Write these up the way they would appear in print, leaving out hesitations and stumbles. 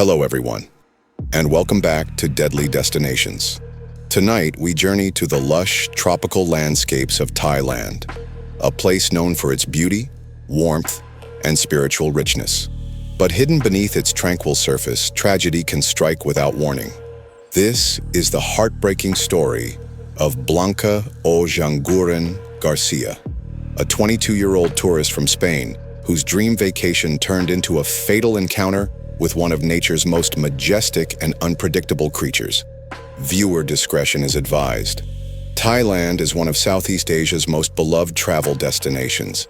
Hello everyone, and welcome back to Deadly Destinations. Tonight, we journey to the lush, tropical landscapes of Thailand, a place known for its beauty, warmth, and spiritual richness. But hidden beneath its tranquil surface, tragedy can strike without warning. This is the heartbreaking story of Blanca Ojanguren García, a 22-year-old tourist from Spain whose dream vacation turned into a fatal encounter with one of nature's most majestic and unpredictable creatures. Viewer discretion is advised. Thailand is one of Southeast Asia's most beloved travel destinations.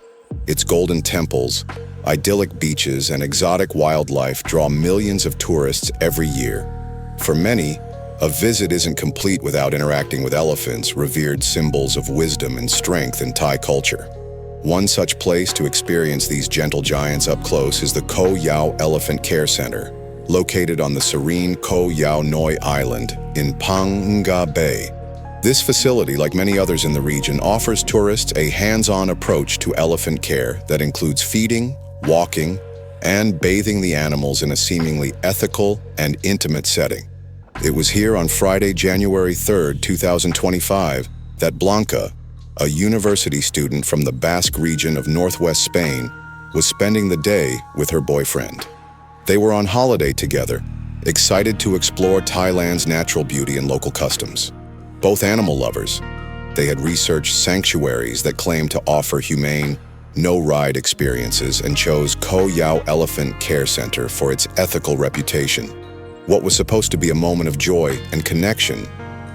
Its golden temples, idyllic beaches, and exotic wildlife draw millions of tourists every year. For many, a visit isn't complete without interacting with elephants, revered symbols of wisdom and strength in Thai culture. One such place to experience these gentle giants up close is the Koh Yao Elephant Care Center, located on the serene Koh Yao Noi Island in Phang Nga Bay. This facility, like many others in the region, offers tourists a hands-on approach to elephant care that includes feeding, walking, and bathing the animals in a seemingly ethical and intimate setting. It was here on Friday, January 3, 2025, that Blanca, a university student from the Basque region of northwest Spain, was spending the day with her boyfriend. They were on holiday together, excited to explore Thailand's natural beauty and local customs. Both animal lovers, they had researched sanctuaries that claimed to offer humane, no-ride experiences and chose Koh Yao Elephant Care Center for its ethical reputation. What was supposed to be a moment of joy and connection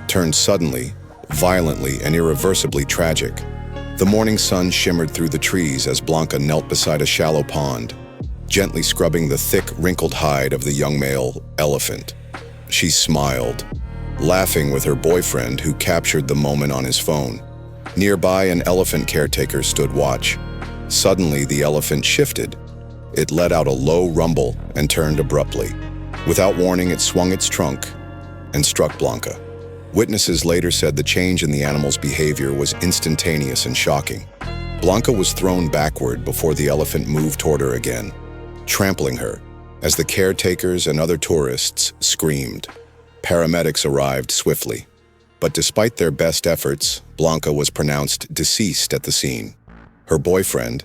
turned suddenly, violently, and irreversibly tragic. The morning sun shimmered through the trees as Blanca knelt beside a shallow pond, gently scrubbing the thick, wrinkled hide of the young male elephant. She smiled, laughing with her boyfriend, who captured the moment on his phone. Nearby, an elephant caretaker stood watch. Suddenly, the elephant shifted. It let out a low rumble and turned abruptly. Without warning, it swung its trunk and struck Blanca. Witnesses later said the change in the animal's behavior was instantaneous and shocking. Blanca was thrown backward before the elephant moved toward her again, trampling her as the caretakers and other tourists screamed. Paramedics arrived swiftly, but despite their best efforts, Blanca was pronounced deceased at the scene. Her boyfriend,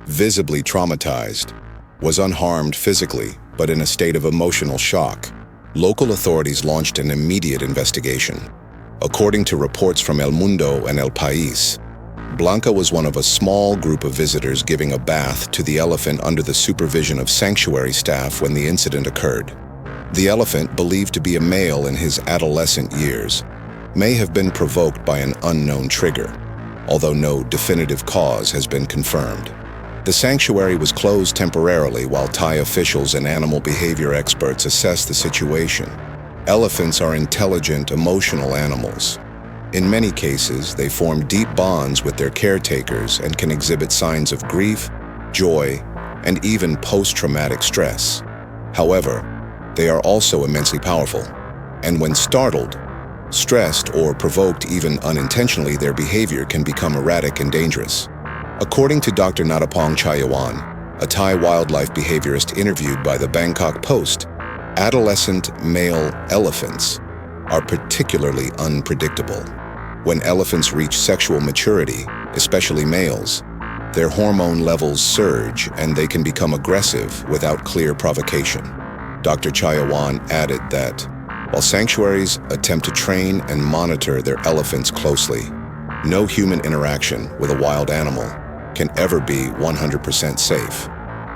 visibly traumatized, was unharmed physically but in a state of emotional shock. Local authorities launched an immediate investigation. According to reports from El Mundo and El País, Blanca was one of a small group of visitors giving a bath to the elephant under the supervision of sanctuary staff when the incident occurred. The elephant, believed to be a male in his adolescent years, may have been provoked by an unknown trigger, although no definitive cause has been confirmed. The sanctuary was closed temporarily while Thai officials and animal behavior experts assess the situation. Elephants are intelligent, emotional animals. In many cases, they form deep bonds with their caretakers and can exhibit signs of grief, joy, and even post-traumatic stress. However, they are also immensely powerful, and when startled, stressed, or provoked even unintentionally, their behavior can become erratic and dangerous. According to Dr. Natapong Chayawan, a Thai wildlife behaviorist interviewed by the Bangkok Post, adolescent male elephants are particularly unpredictable. When elephants reach sexual maturity, especially males, their hormone levels surge and they can become aggressive without clear provocation. Dr. Chayawan added that while sanctuaries attempt to train and monitor their elephants closely, no human interaction with a wild animal can ever be 100% safe.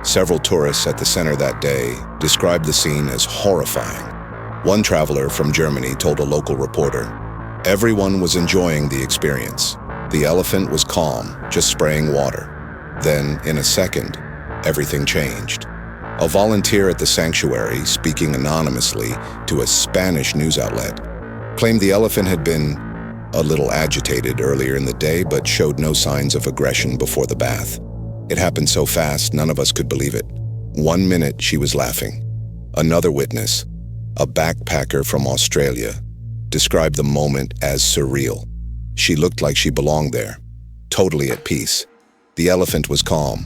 Several tourists at the center that day described the scene as horrifying. One traveler from Germany told a local reporter, "Everyone was enjoying the experience. The elephant was calm, just spraying water. Then, in a second, everything changed." A volunteer at the sanctuary, speaking anonymously to a Spanish news outlet, claimed the elephant had been a little agitated earlier in the day but showed no signs of aggression before the bath. It happened so fast, none of us could believe it. 1 minute, she was laughing. Another witness, a backpacker from Australia, described the moment as surreal. She looked like she belonged there, totally at peace. The elephant was calm,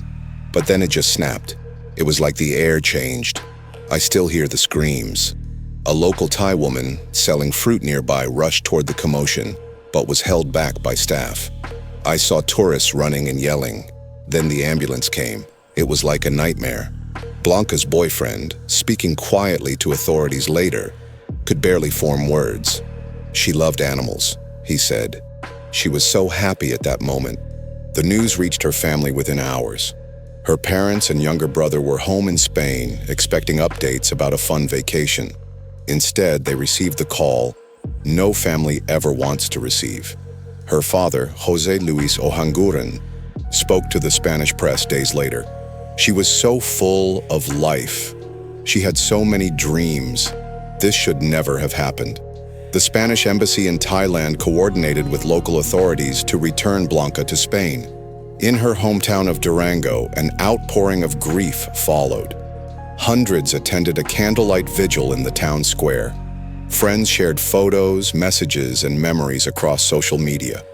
but then it just snapped. It was like the air changed. I still hear the screams. A local Thai woman selling fruit nearby rushed toward the commotion, but was held back by staff. I saw tourists running and yelling. Then the ambulance came. It was like a nightmare. Blanca's boyfriend, speaking quietly to authorities later, could barely form words. She loved animals, he said. She was so happy at that moment. The news reached her family within hours. Her parents and younger brother were home in Spain, expecting updates about a fun vacation. Instead, they received the call no family ever wants to receive. Her father, José Luis Ojanguren, spoke to the Spanish press days later. She was so full of life. She had so many dreams. This should never have happened. The Spanish embassy in Thailand coordinated with local authorities to return Blanca to Spain. In her hometown of Durango, an outpouring of grief followed. Hundreds attended a candlelight vigil in the town square. Friends shared photos, messages, and memories across social media.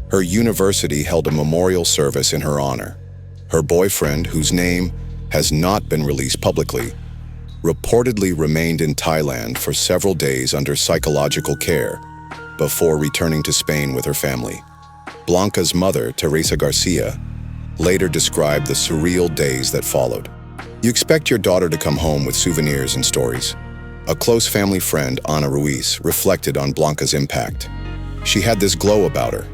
Her university held a memorial service in her honor. Her boyfriend, whose name has not been released publicly, reportedly remained in Thailand for several days under psychological care before returning to Spain with her family. Blanca's mother, Teresa Garcia, later described the surreal days that followed. You expect your daughter to come home with souvenirs and stories. A close family friend, Ana Ruiz, reflected on Blanca's impact. She had this glow about her,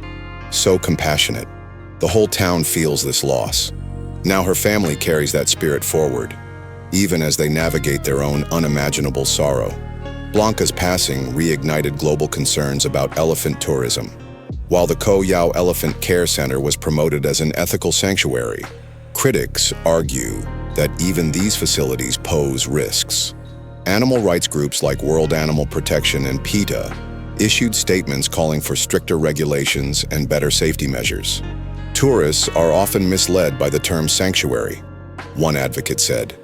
so compassionate. The whole town feels this loss. Now her family carries that spirit forward, even as they navigate their own unimaginable sorrow. Blanca's passing reignited global concerns about elephant tourism. While the Koh Yao Elephant Care Center was promoted as an ethical sanctuary, critics argue that even these facilities pose risks. Animal rights groups like World Animal Protection and PETA issued statements calling for stricter regulations and better safety measures. Tourists are often misled by the term sanctuary, one advocate said.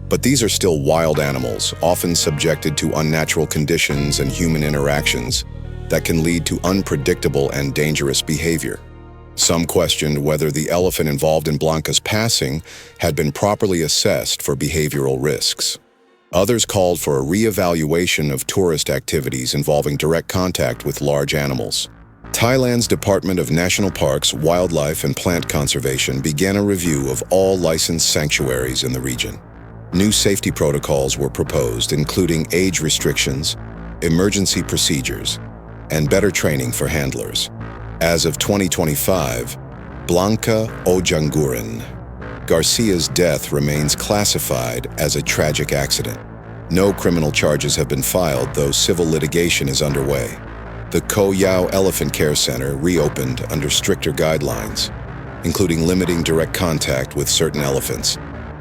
But these are still wild animals, often subjected to unnatural conditions and human interactions that can lead to unpredictable and dangerous behavior. Some questioned whether the elephant involved in Blanca's passing had been properly assessed for behavioral risks. Others called for a re-evaluation of tourist activities involving direct contact with large animals. Thailand's Department of National Parks, Wildlife and Plant Conservation began a review of all licensed sanctuaries in the region. New safety protocols were proposed, including age restrictions, emergency procedures, and better training for handlers. As of 2025, Blanca Ojanguren Garcia's death remains classified as a tragic accident. No criminal charges have been filed, though civil litigation is underway. The Koh Yao Elephant Care Center reopened under stricter guidelines, including limiting direct contact with certain elephants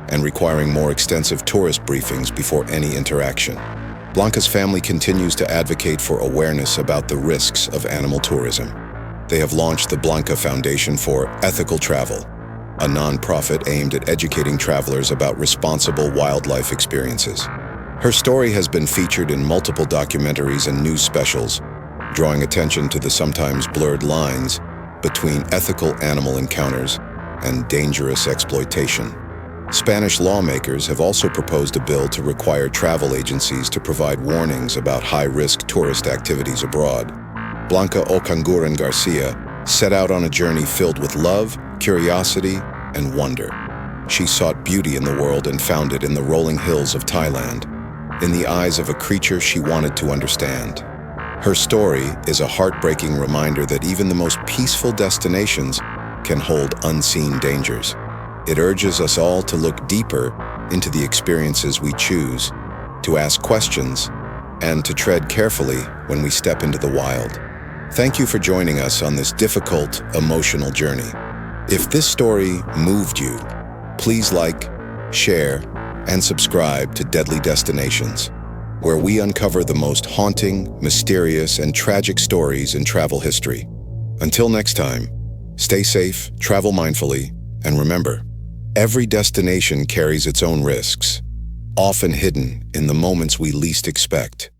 and requiring more extensive tourist briefings before any interaction. Blanca's family continues to advocate for awareness about the risks of animal tourism. They have launched the Blanca Foundation for Ethical Travel, a nonprofit aimed at educating travelers about responsible wildlife experiences. Her story has been featured in multiple documentaries and news specials, drawing attention to the sometimes blurred lines between ethical animal encounters and dangerous exploitation. Spanish lawmakers have also proposed a bill to require travel agencies to provide warnings about high-risk tourist activities abroad. Blanca Ojanguren García set out on a journey filled with love, curiosity, and wonder. She sought beauty in the world and found it in the rolling hills of Thailand, in the eyes of a creature she wanted to understand. Her story is a heartbreaking reminder that even the most peaceful destinations can hold unseen dangers. It urges us all to look deeper into the experiences we choose, to ask questions, and to tread carefully when we step into the wild. Thank you for joining us on this difficult, emotional journey. If this story moved you, please like, share, and subscribe to Deadly Destinations, where we uncover the most haunting, mysterious, and tragic stories in travel history. Until next time, stay safe, travel mindfully, and remember, every destination carries its own risks, often hidden in the moments we least expect.